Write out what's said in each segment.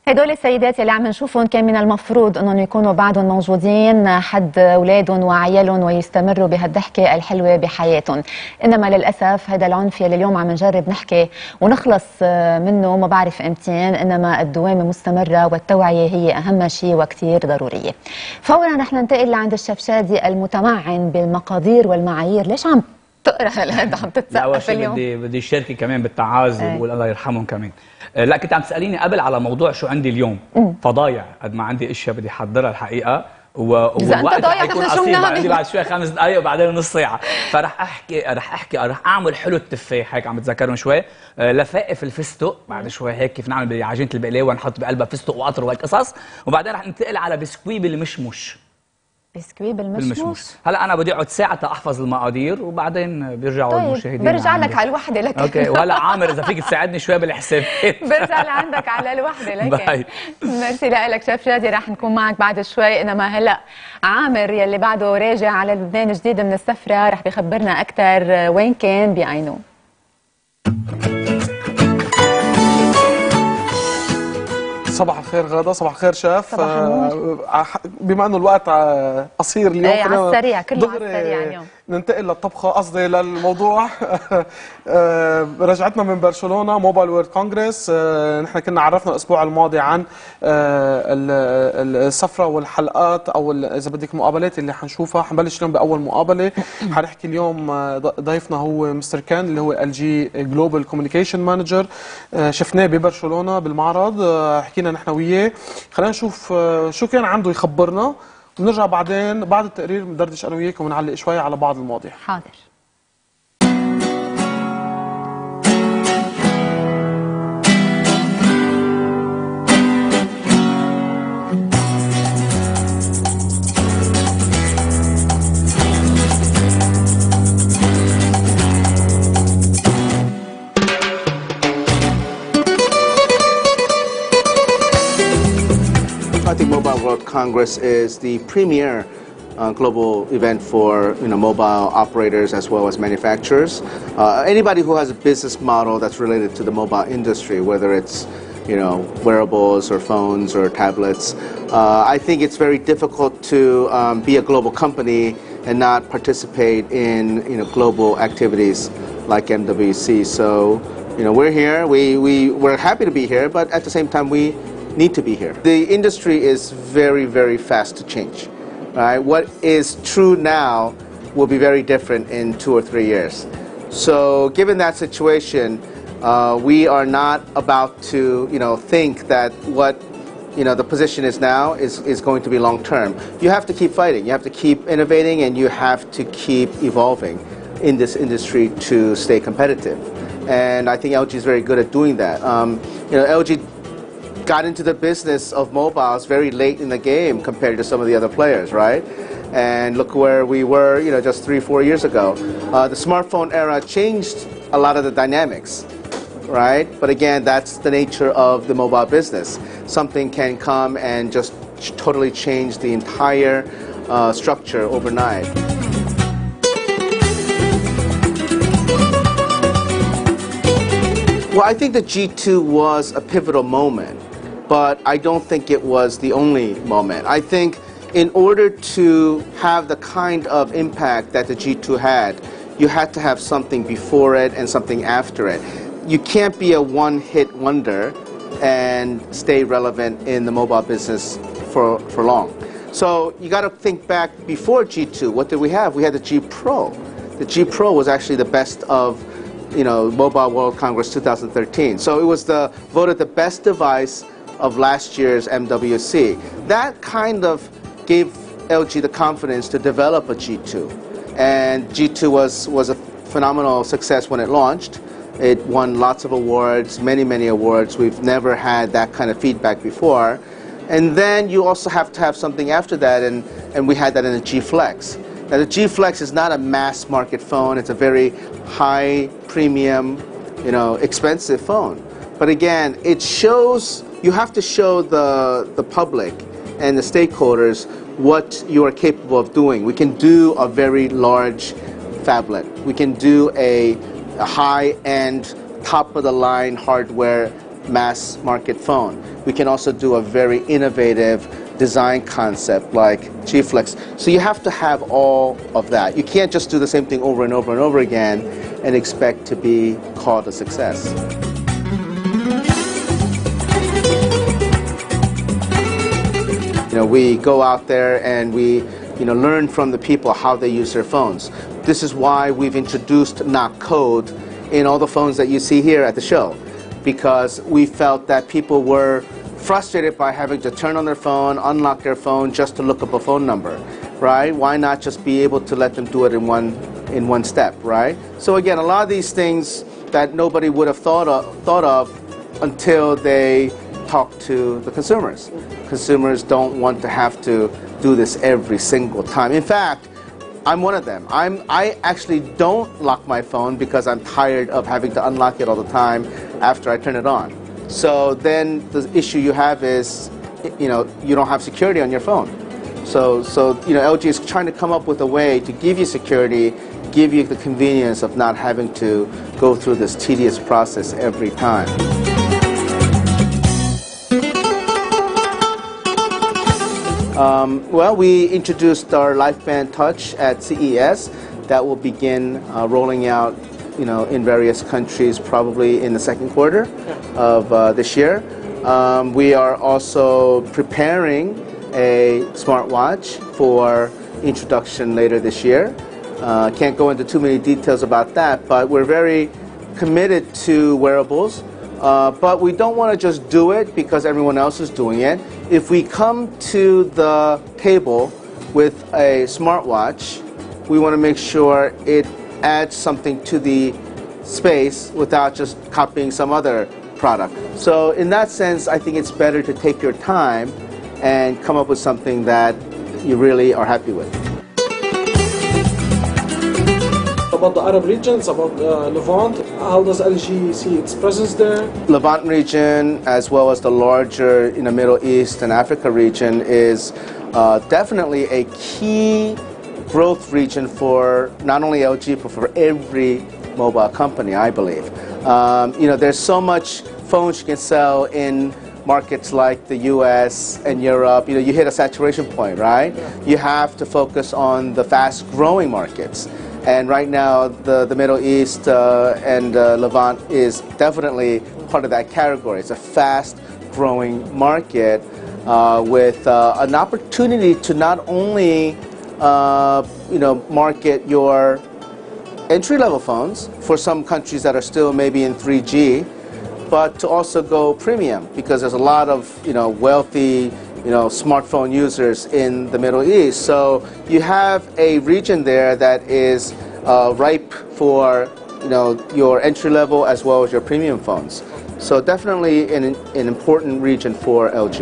هدول السيدات اللي عم نشوفهم كان من المفروض انهم يكونوا بعدهم موجودين حد اولادهم وعيالهم ويستمروا بهالضحكه الحلوه بحياتهم، انما للاسف هذا العنف يلي اليوم عم نجرب نحكي ونخلص منه ما بعرف امتين، انما الدوامه مستمره والتوعيه هي اهم شيء وكثير ضروريه. فورا رح ننتقل لعند الشيف شادي المتمعن بالمقادير والمعايير. ليش عم تقرا هالقد عم تتسقف اليوم؟ بدي اشاركك كمان بالتعازي واقول الله يرحمهم كمان. لا كنت عم تساليني قبل على موضوع شو عندي اليوم. فضايع قد ما عندي اشياء بدي احضرها الحقيقه والوقت رح يكون قصير، عندي بعد شوي 5 دقائق وبعدين نص ساعه، فرح رح اعمل حلو التفاح هيك عم بتذكرهم شوي، لفائف الفستق بعد شوي هيك كيف نعمل بعجينه البقلاوه نحط بقلبها فستق وقطر وهيك قصص، وبعدين رح ننتقل على بسكوي بالمشمش. بسكوي بالمشمش؟ هلا انا بدي اقعد ساعه احفظ المقادير وبعدين بيرجعوا طيب المشاهدين. برجع لك على الوحده لكن اوكي، وهلا عامر اذا فيك تساعدني شوي بالحسابات برجع لعندك على الوحده لكن. ميرسي لك شيف شادي، رح نكون معك بعد شوي، انما هلا عامر يلي بعده راجع على لبنان جديد من السفره رح بيخبرنا اكثر وين كان بعينه. صباح الخير غادة، صباح الخير شيف. صباح النور. بما انه الوقت قصير اليوم على السريع كله على السريع اليوم. ننتقل للطبخة، قصدي للموضوع. رجعتنا من برشلونة موبايل وورد كونغرس. نحن كنا عرفنا الاسبوع الماضي عن السفرة والحلقات او اذا بدك المقابلات اللي حنشوفها. حنبلش اليوم باول مقابلة. حنحكي اليوم ضيفنا هو مستر كان اللي هو LG جلوبال كوميونيكيشن مانجر. شفناه ببرشلونة بالمعرض، حكينا نحن وياه. خلينا نشوف شو كان عنده يخبرنا، ونرجع بعدين بعد التقرير ندردش انا وياكم ونعلق شوي على بعض المواضيع. حاضر. I think Mobile World Congress is the premier global event for mobile operators as well as manufacturers. Anybody who has a business model that's related to the mobile industry, whether it's wearables or phones or tablets. I think it's very difficult to be a global company and not participate in global activities like MWC. So we're here. We're happy to be here, but at the same time we need to be here. The industry is very, very fast to change. Right? What is true now will be very different in 2 or 3 years. So given that situation, we are not about to think that what the position is now is going to be long term. You have to keep fighting. You have to keep innovating, and you have to keep evolving in this industry to stay competitive. And I think LG is very good at doing that. LG got into the business of mobiles very late in the game compared to some of the other players, right? And look where we were, just 3-4 years ago. The smartphone era changed a lot of the dynamics, right? But again, that's the nature of the mobile business. Something can come and just totally change the entire structure overnight. Well, I think the G2 was a pivotal moment, but I don't think it was the only moment. I think in order to have the kind of impact that the G2 had, you had to have something before it and something after it. You can't be a one-hit wonder and stay relevant in the mobile business for long. So you got to think back before G2. What did we have? We had the G Pro. The G Pro was actually the best of Mobile World Congress 2013. So it was voted the best device of last year's MWC. That kind of gave LG the confidence to develop a G2. And G2 was a phenomenal success when it launched. It won lots of awards, many awards. We've never had that kind of feedback before. And then you also have to have something after that, and we had that in the G Flex. Now the G Flex is not a mass market phone. It's a very high premium, expensive phone. But again, it shows, you have to show the public and the stakeholders what you are capable of doing. We can do a very large phablet. We can do a high-end, top-of-the-line hardware mass market phone. We can also do a very innovative design concept like G-Flex. So you have to have all of that. You can't just do the same thing over and over and over again and expect to be called a success. You know, we go out there and we, you know, learn from the people how they use their phones. This is why we've introduced knock code in all the phones that you see here at the show, because we felt that people were frustrated by having to turn on their phone, unlock their phone just to look up a phone number, right? Why not just be able to let them do it in one step, right? So again, a lot of these things that nobody would have thought of until they talk to the consumers. Consumers don't want to have to do this every single time. In fact, I'm one of them. I actually don't lock my phone because I'm tired of having to unlock it all the time after I turn it on. So then the issue you have is, you know, you don't have security on your phone. So you know, LG is trying to come up with a way to give you security, give you the convenience of not having to go through this tedious process every time. Well, we introduced our LifeBand Touch at CES. That will begin rolling out, you know, in various countries probably in the second quarter of this year. We are also preparing a smartwatch for introduction later this year. Can't go into too many details about that, but we're very committed to wearables. But we don't want to just do it because everyone else is doing it. If we come to the table with a smartwatch, we want to make sure it adds something to the space without just copying some other product. So in that sense, I think it's better to take your time and come up with something that you really are happy with. About the Arab regions, about Levant, how does LG see its presence there? Levant region, as well as the larger Middle East and Africa region, is definitely a key growth region for not only LG, but for every mobile company, I believe. You know, there's so much phones you can sell in markets like the US and Europe. You know, you hit a saturation point, right? You have to focus on the fast-growing markets. And right now, the Middle East and Levant is definitely part of that category. It's a fast-growing market with an opportunity to not only you know, market your entry-level phones for some countries that are still maybe in 3G, but to also go premium, because there's a lot of, you know, wealthy, you know, smartphone users in the Middle East. So you have a region there that is ripe for, you know, your entry-level as well as your premium phones. So definitely an important region for LG.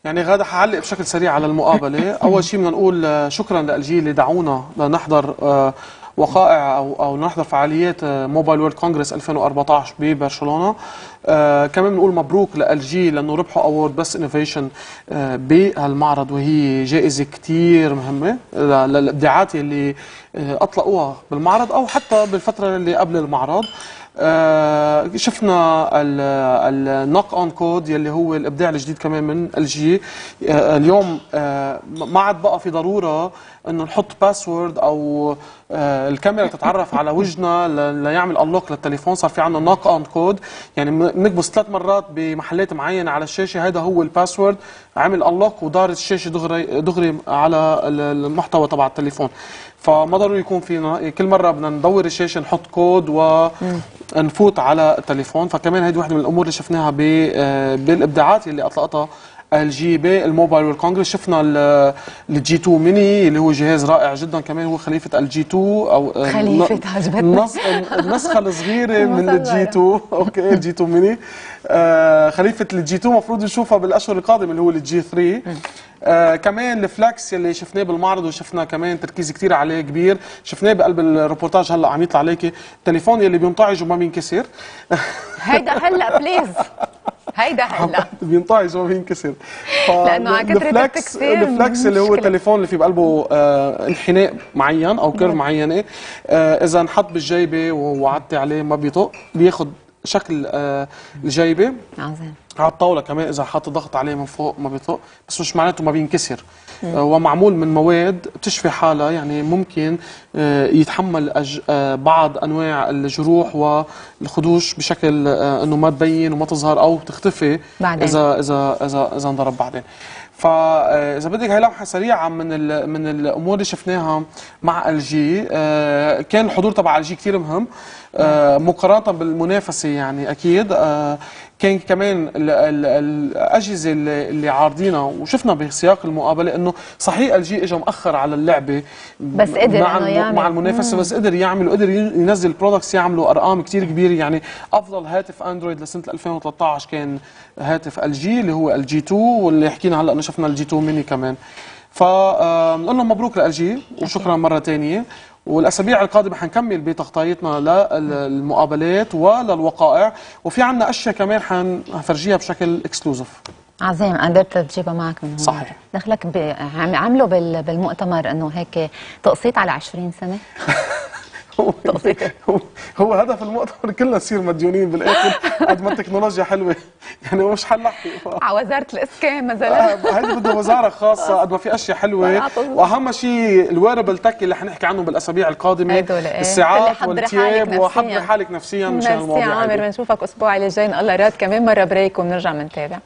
يعني غادة حعلق بشكل سريع على المقابلة. أول شيء بدنا نقول شكرا لألجي اللي دعونا لنحضر وقائع أو نحضر فعاليات موبايل وورلد كونغرس 2014 ببرشلونة. كمان بنقول مبروك لألجي لأنه ربحوا أورد بس انوفيشن بهالمعرض، وهي جائزة كتير مهمة للإبداعات اللي أطلقوها بالمعرض أو حتى بالفترة اللي قبل المعرض. شفنا النوك اون كود يلي هو الابداع الجديد كمان من LG. اليوم ما عاد بقى في ضروره انه نحط باسورد او الكاميرا تتعرف على وجهنا ليعمل انلوك للتليفون. صار في عندنا نوك اون كود، يعني بنكبس 3 مرات بمحلات معينه على الشاشه، هذا هو الباسورد، عمل انلوك ودارت الشاشه دغري على المحتوى تبع التليفون. فما ضروري يكون فينا كل مره بدنا ندور الشاشه نحط كود ونفوت على التليفون. فكمان هيدي واحده من الامور اللي شفناها بالابداعات اللي اطلقتها LG بالموبايل والكونغرس. شفنا الجي 2 ميني اللي هو جهاز رائع جدا، كمان هو خليفه الجي 2 او خليفه عجبتني النسخه الصغيره من الجي 2. اوكي الجي 2 ميني خليفه الجي 2 المفروض نشوفها بالاشهر القادمه اللي هو الجي 3. كمان الفلكس اللي شفناه بالمعرض وشفنا كمان تركيز كتير عليه كبير، شفناه بقلب الريبورتاج هلا عم يطلع عليكي التليفون يلي بينطعج وما بينكسر. هيدا هلا بليز، هيدا هلا بينطعج وما بينكسر. لانه على كثره التكسير الفلكس اللي هو التليفون اللي في بقلبه انحناء معين او كيرف معينه، اذا انحط بالجيبه ووعدتي عليه ما بيطق، بياخذ شكل الجيبه. عظيم. على الطاوله كمان اذا حاط ضغط عليه من فوق ما بيطق، بس مش معناته ما بينكسر. ومعمول من مواد بتشفي حالها، يعني ممكن يتحمل بعض انواع الجروح والخدوش بشكل انه ما تبين وما تظهر او تختفي بعدين. اذا انضرب بعدين. فاذا بدك هي لمحه سريعه من الامور اللي شفناها مع ال جي. كان الحضور تبع ال جي كثير مهم مقارنه بالمنافسه، يعني اكيد. كان كمان الاجهزه اللي عارضينها وشفنا بسياق المقابله انه صحيح ال جي اجى مؤخر على اللعبه بس قدر مع المنافسه، بس قدر يعمل وقدر ينزل برودكتس يعملوا ارقام كثير كبيره. يعني افضل هاتف اندرويد لسنه 2013 كان هاتف ال جي اللي هو ال جي 2، واللي حكينا هلا انه شفنا ال جي 2 ميني كمان. فنقول لهم مبروك لال جي وشكرا مره ثانيه. والاسابيع القادمه حنكمل بتغطيتنا للمقابلات وللوقائع، وفي عندنا اشياء كمان حنفرجيها بشكل اكسكلوزيف. عظيم. قدرت تجيبها معك من هون. صحيح. دخلك عملوا بالمؤتمر انه هيك تقسيط على 20 سنه. هو هدف المؤتمر كلنا نصير مديونين بالاخر قد ما التكنولوجيا حلوه، يعني مش حنحكي على وزاره الاسكان مثلا. هذه بدها وزاره خاصه قد ما في اشياء حلوه. واهم شيء الويربل تك اللي حنحكي عنه بالاسابيع القادمه، الساعات والثياب، وحضري حالك نفسيا مشان المواضيع. عامر، بنشوفك اسبوع اللي جاي ان الله راد. كمان مره بريك وبنرجع بنتابع.